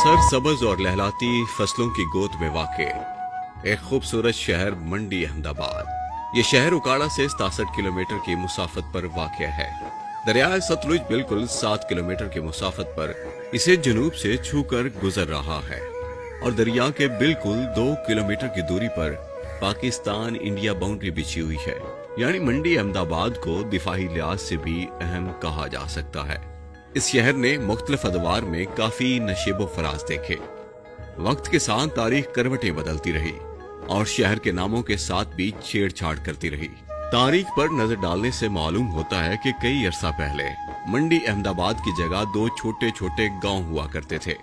सरसब्ज और लहलाती फसलों की गोद में वाक़े एक खूबसूरत शहर मंडी अहमदाबाद। ये शहर उकाड़ा से 67 किलोमीटर की मुसाफत पर वाक़ है। दरियाए सतलुज बिल्कुल 7 किलोमीटर की मुसाफत पर इसे जुनूब से छूकर गुजर रहा है और दरिया के बिल्कुल 2 किलोमीटर की दूरी पर पाकिस्तान इंडिया बाउंड्री बिछी हुई है। यानी मंडी अहमदाबाद को दिफाई लिहाज से भी अहम कहा जा सकता है। इस शहर ने मुख्तलिफ अदवार में काफी नशेबो फराज देखे। वक्त के साथ तारीख करवटें बदलती रही और शहर के नामों के साथ भी छेड़छाड़ करती रही। तारीख पर नजर डालने से मालूम होता है कि कई अरसा पहले मंडी अहमदाबाद की जगह 2 छोटे छोटे गांव हुआ करते थे।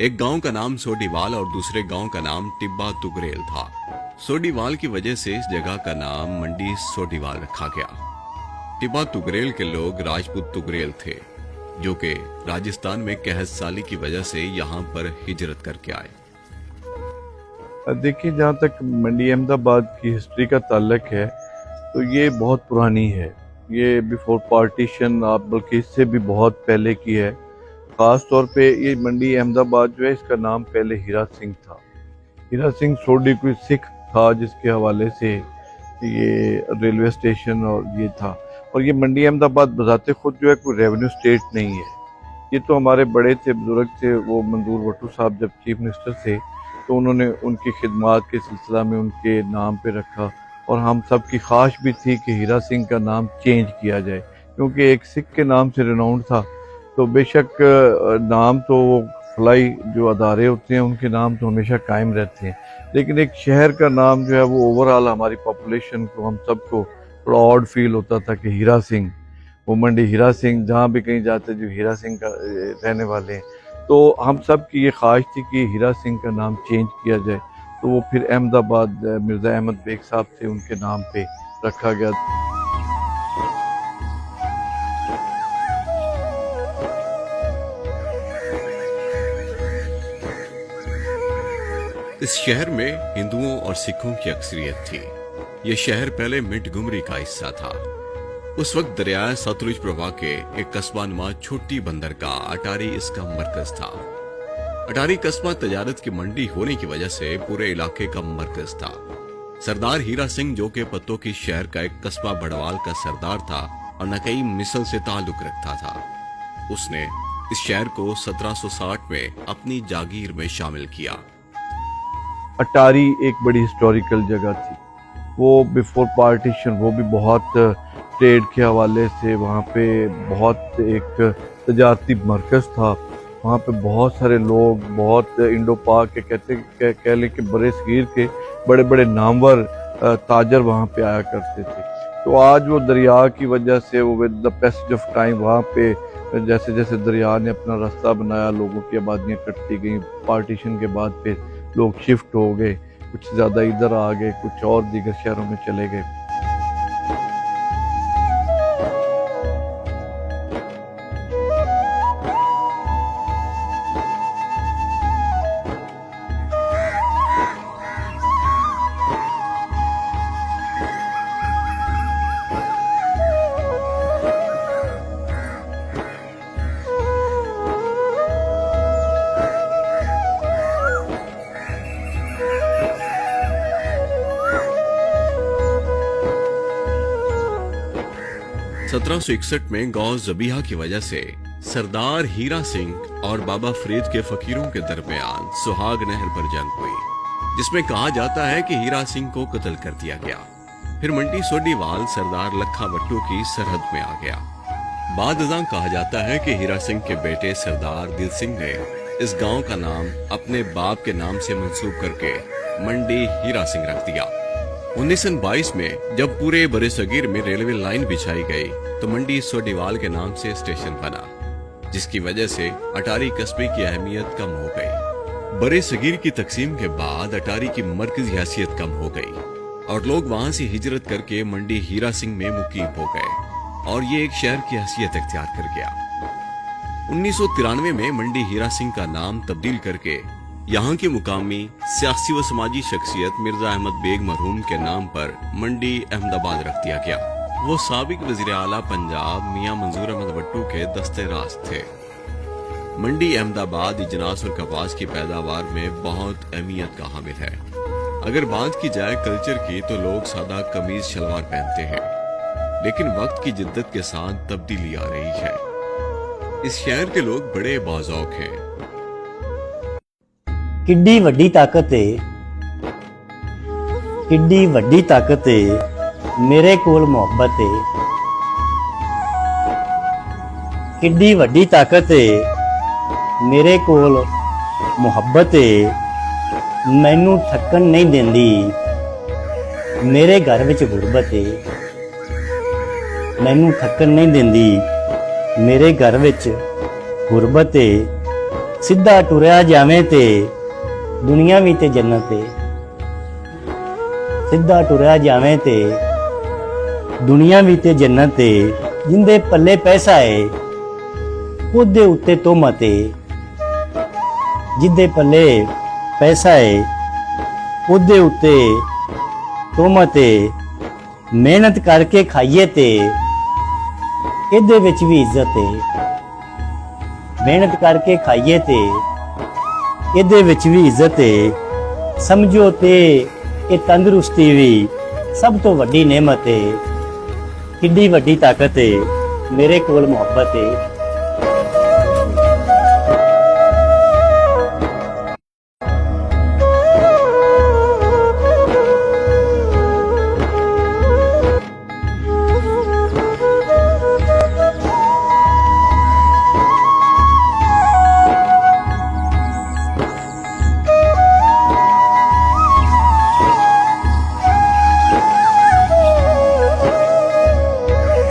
एक गांव का नाम सोडीवाल और दूसरे गांव का नाम टिब्बा तुगरेल था। सोडीवाल की वजह से इस जगह का नाम मंडी सोडीवाल रखा गया। टिब्बा तुगरेल के लोग राजपूत तुगरेल थे जो कि राजस्थान में कहत साली की वजह से यहाँ पर हिजरत करके आए। देखिए, जहाँ तक मंडी अहमदाबाद की हिस्ट्री का ताल्लुक है तो ये बहुत पुरानी है। ये बिफोर पार्टीशन, आप बल्कि इससे भी बहुत पहले की है। ख़ास तौर पे ये मंडी अहमदाबाद जो है, इसका नाम पहले हीरा सिंह था। हीरा सिंह सोडी कोई सिख था जिसके हवाले से ये रेलवे स्टेशन और ये था। और ये मंडी अहमदाबाद बजाते खुद जो है कोई रेवेन्यू स्टेट नहीं है। ये तो हमारे बड़े थे, बुजुर्ग थे, वो मंजूर भट्टू साहब जब चीफ मिनिस्टर थे तो उन्होंने उनकी खिदमात के सिलसिला में उनके नाम पे रखा। और हम सब की ख्वाहिश भी थी कि हीरा सिंह का नाम चेंज किया जाए, क्योंकि एक सिख के नाम से रिनाउंड था। तो बेशक नाम तो वो फलाई जो अदारे होते हैं उनके नाम तो हमेशा कायम रहते हैं, लेकिन एक शहर का नाम जो है वो ओवरऑल हमारी पॉपुलेशन को, हम सबको थोड़ा ऑड फील होता था कि हीरा सिंह, वो मंडी हीरा सिंह, जहाँ भी कहीं जाते जो हीरा सिंह का रहने वाले हैं। तो हम सब की ये ख्वाहिश थी कि हीरा सिंह का नाम चेंज किया जाए। तो वो फिर अहमदाबाद मिर्ज़ा अहमद बेग साहब से उनके नाम पे रखा गया। इस शहर में हिंदुओं और सिखों की अक्सरियत थी। ये शहर पहले मिंटगुमरी का हिस्सा था। उस वक्त दरियाए सतलुज प्रवाह के एक कस्बा नुमा छोटी बंदरगाह अटारी इसका मरकज था। अटारी कस्बा तजारत की मंडी होने की वजह से पूरे इलाके का मरकज था। सरदार हीरा सिंह, जो के पत्तों की शहर का एक कस्बा बड़वाल का सरदार था और नकई मिसल से ताल्लुक रखता था, उसने इस शहर को 1760 में अपनी जागीर में शामिल किया। अटारी एक बड़ी हिस्टोरिकल जगह थी। वो बिफोर पार्टीशन वो भी बहुत ट्रेड के हवाले से वहाँ पे बहुत एक तजारती मरकज़ था। वहाँ पे बहुत सारे लोग, बहुत इंडो पाक के कह लें कि बड़े सगीर के बड़े बड़े नामवर ताजर वहाँ पे आया करते थे। तो आज वो दरिया की वजह से वो with the passage of time वहाँ पे जैसे जैसे दरिया ने अपना रास्ता बनाया, लोगों की आबादियाँ कटती गई। पार्टीशन के बाद फिर लोग शिफ्ट हो गए, कुछ ज़्यादा इधर आ गए, कुछ और दीगर शहरों में चले गए। सत्रह 1761 में गौ ज़बीहा की वजह से सरदार हीरा सिंह और बाबा फरीद के फकीरों के दरमियान सुहाग नहर पर जंग हुई, जिसमें कहा जाता है कि हीरा सिंह को कत्ल कर दिया गया। फिर मंडी सोडीवाल सरदार लखा भट्टू की सरहद में आ गया। बाद अज़ां कहा जाता है कि हीरा सिंह के बेटे सरदार दिल सिंह ने इस गांव का नाम अपने बाप के नाम से मंसूब करके मंडी हीरा सिंह रख दिया। 1922 में जब पूरे बड़े सगीर में रेलवे लाइन बिछाई गई तो मंडी सोडीवाल के नाम से स्टेशन बना, जिसकी वजह से अटारी कस्बे की अहमियत कम हो गई। बड़े सगीर की तकसीम के बाद अटारी की मरकजी हैसियत कम हो गई और लोग वहां से हिजरत करके मंडी हीरा सिंह में मुकीम हो गए और ये एक शहर की हैसियत इख्तियार कर गया। 1993 में मंडी हीरा सिंह का नाम तब्दील करके यहाँ की मुकामी सियासी व समाजी शख्सियत मिर्जा अहमद बेग मरहूम के नाम पर मंडी अहमदाबाद रख दिया गया। वो साबिक वज़ीर आला पंजाब मियां मंजूर अहमद भट्टू के दस्ते रास्त थे। मंडी अहमदाबाद इजनास और कपास की पैदावार में बहुत अहमियत का हामिल है। अगर बात की जाए कल्चर की तो लोग सादा कमीज शलवार पहनते हैं, लेकिन वक्त की जिद्दत के साथ तब्दीली आ रही है। इस शहर के लोग बड़े बाज़ौक हैं। किड्डी वड्डी ताकत है, किड्डी वड्डी ताकत है, मेरे कोल मोहब्बत है। किड्डी वड्डी ताकत है, मेरे कोल मुहब्बत है, मैनू थकन नहीं देंदी, मेरे घर विच गुरबत है। मैनू थकन नहीं देंदी, मेरे घर विच गुरबत है। सीधा टुरिया जावे ते दुनिया भी ते जन्नत है। सीधा टुरिया जावे ते दुनिया भी ते जन्नत है। जिंदे पल्ले पैसा है ਉਹਦੇ ਉੱਤੇ ਤੋਹਮਤ ਹੈ। ਜਿੱਦੇ ਪੱਲੇ ਪੈਸਾ ਹੈ ਉਹਦੇ ਉੱਤੇ ਤੋਹਮਤ ਹੈ। ਮਿਹਨਤ ਕਰਕੇ ਖਾਈਏ ਤੇ ਇਹਦੇ ਵਿੱਚ ਵੀ ਇੱਜ਼ਤ ਹੈ। ਮਿਹਨਤ ਕਰਕੇ ਖਾਈਏ ਤੇ ਇਹਦੇ ਵਿੱਚ ਵੀ ਇੱਜ਼ਤ ਹੈ। ਸਮਝੋ ਤੇ ਇਹ ਤੰਦਰੁਸਤੀ ਵੀ ਸਭ ਤੋਂ ਵੱਡੀ ਨੇਮਤ ਹੈ। ਕਿੱਡੀ ਵੱਡੀ ਤਾਕਤ ਹੈ, ਮੇਰੇ ਕੋਲ ਮੁਹੱਬਤ ਹੈ।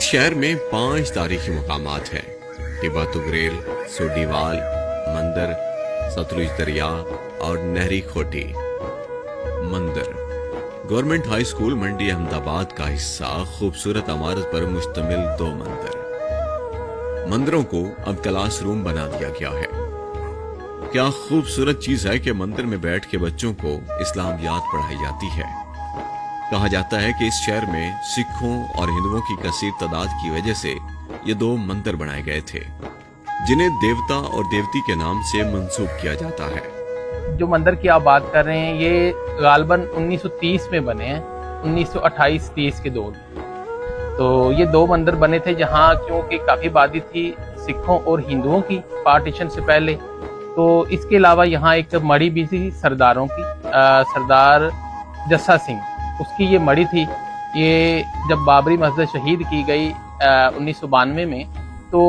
शहर में 5 तारीखी मकामात हैं। टिबा तुगरेल, सोडीवाल, मंदिर, सतलुज दरिया और नहरी खोटी। मंदिर गवर्नमेंट हाई स्कूल मंडी अहमदाबाद का हिस्सा खूबसूरत इमारत पर मुश्तमिल 2 मंदिर। मंदिरों को अब क्लासरूम बना दिया गया है। क्या खूबसूरत चीज है कि मंदिर में बैठ के बच्चों को इस्लामियात पढ़ाई जाती है। कहा जाता है कि इस शहर में सिखों और हिंदुओं की कसीर तादाद की वजह से ये 2 मंदिर बनाए गए थे, जिन्हें देवता और देवती के नाम से मंसूब किया जाता है। जो मंदिर की आप बात कर रहे हैं, ये गालबन 1930 में बने हैं, 1928-30 के दौर में। तो ये 2 मंदिर बने थे जहाँ क्योंकि काफ़ी आबादी थी सिखों और हिंदुओं की पार्टीशन से पहले। तो इसके अलावा यहाँ एक मड़ी भी थी सरदारों की, सरदार जस्सा सिंह, उसकी ये मड़ी थी। ये जब बाबरी मस्जिद शहीद की गई 1992 में, तो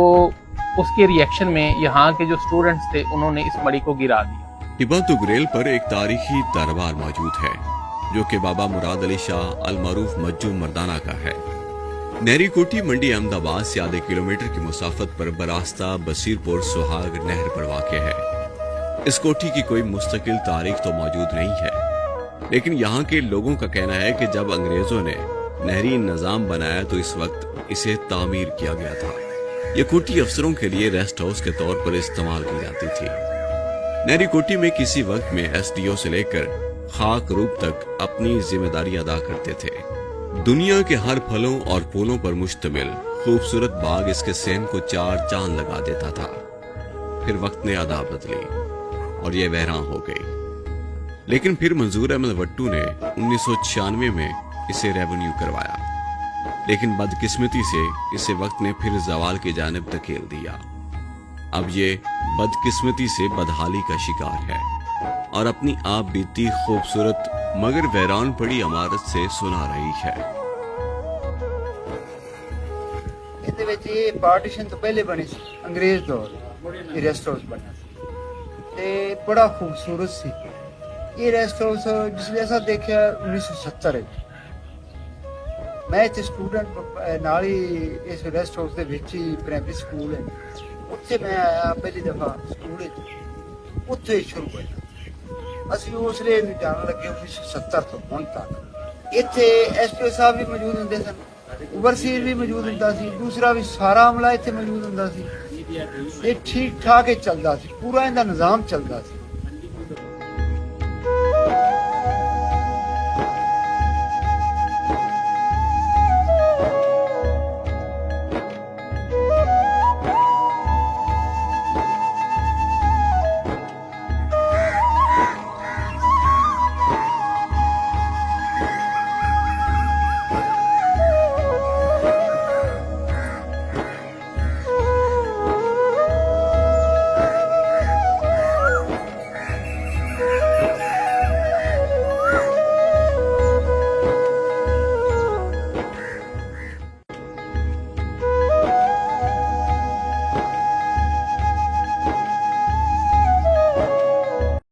उसके रिएक्शन में यहाँ के जो स्टूडेंट्स थे उन्होंने इस मड़ी को गिरा दिया। टिबा तुगरेल पर एक तारीखी दरबार मौजूद है जो कि बाबा मुराद अली शाह अल मरूफ मज्जू मर्दाना का है। नहरी कोठी मंडी अहमदाबाद से आधे किलोमीटर की मुसाफत पर बरास्ता बसीरपुर सुहाग नहर पर वाक़ है। इस कोठी की कोई मुस्तकिल तारीख तो मौजूद नहीं है, लेकिन यहाँ के लोगों का कहना है कि जब अंग्रेजों ने नहरी निज़ाम बनाया तो इस वक्त इसे तामीर किया गया था। ये कोठी अफसरों के लिए रेस्ट हाउस के तौर पर इस्तेमाल की जाती थी। नहरी कोठी में किसी वक्त में एसडीओ से लेकर खाक रूप तक अपनी जिम्मेदारी अदा करते थे। दुनिया के हर फलों और फूलों पर मुश्तमिल खूबसूरत बाग इसके सहन को 4 चांद लगा देता था। फिर वक्त ने अदा बदली और ये बहरान हो गई, लेकिन फिर मंजूर अहमद वट्टू ने 1996 में इसे रेवेन्यू करवाया, लेकिन बदकिस्मती से इसे वक्त ने फिर जवाल की जानिब धकेल दिया। अब ये बदकिस्मती से बदहाली का शिकार है और अपनी आप बीती खूबसूरत मगर वैरान पड़ी इमारत से सुना रही है। ਇਹਦੇ ਵਿੱਚ ਇਹ ਪਾਰਟੀਸ਼ਨ ਤੋਂ ਪਹਿਲੇ ਬਣੀ ਸੀ, ਅੰਗਰੇਜ਼ ਦੌਰ ਇਹ ਰੈਸਟ ਹਾਊਸ ਬਣਿਆ ਸੀ ਤੇ ਬੜਾ ਖੂਬਸੂਰਤ ਸੀ। ਇਹ ਰੈਸਟ ਹਾਊਸ ਜਿਸ ਐਸਾ ਦੇਖਿਆ 1970 ਵਿੱਚ। ਮੈਂ ਇੱਥੇ ਸਟੂਡੈਂਟ ਨਾਲ ਹੀ ਇਸ ਰੈਸਟ ਹਾਊਸ ਦੇ ਵਿੱਚ ਹੀ ਪ੍ਰਾਇਮਰੀ ਸਕੂਲ ਹੈ, ਉੱਥੇ ਮੈਂ ਆਇਆ ਪਹਿਲੀ ਦਫਾ ਸਕੂਲ ਵਿੱਚ, ਉੱਥੇ ਸ਼ੁਰੂ ਹੋਇਆ। ਅਸੀਂ ਉਸ ਵੇਲੇ ਨੂੰ ਜਾਣ ਲੱਗੇ 1970 ਤੋਂ ਹੁਣ ਤੱਕ। ਇੱਥੇ ਐਸਪੀਓ ਸਾਹਿਬ ਵੀ ਮੌਜੂਦ ਹੁੰਦੇ ਸਨ, ओवरसीज भी मौजूद ਹੁੰਦਾ ਸੀ, दूसरा भी सारा अमला ਇੱਥੇ मौजूद ਹੁੰਦਾ ਸੀ। ਇਹ ਠੀਕ ਠਾਕ ਹੀ ਚੱਲਦਾ ਸੀ, ਪੂਰਾ ਇਹਦਾ ਨਿਜ਼ਾਮ ਚੱਲਦਾ ਸੀ।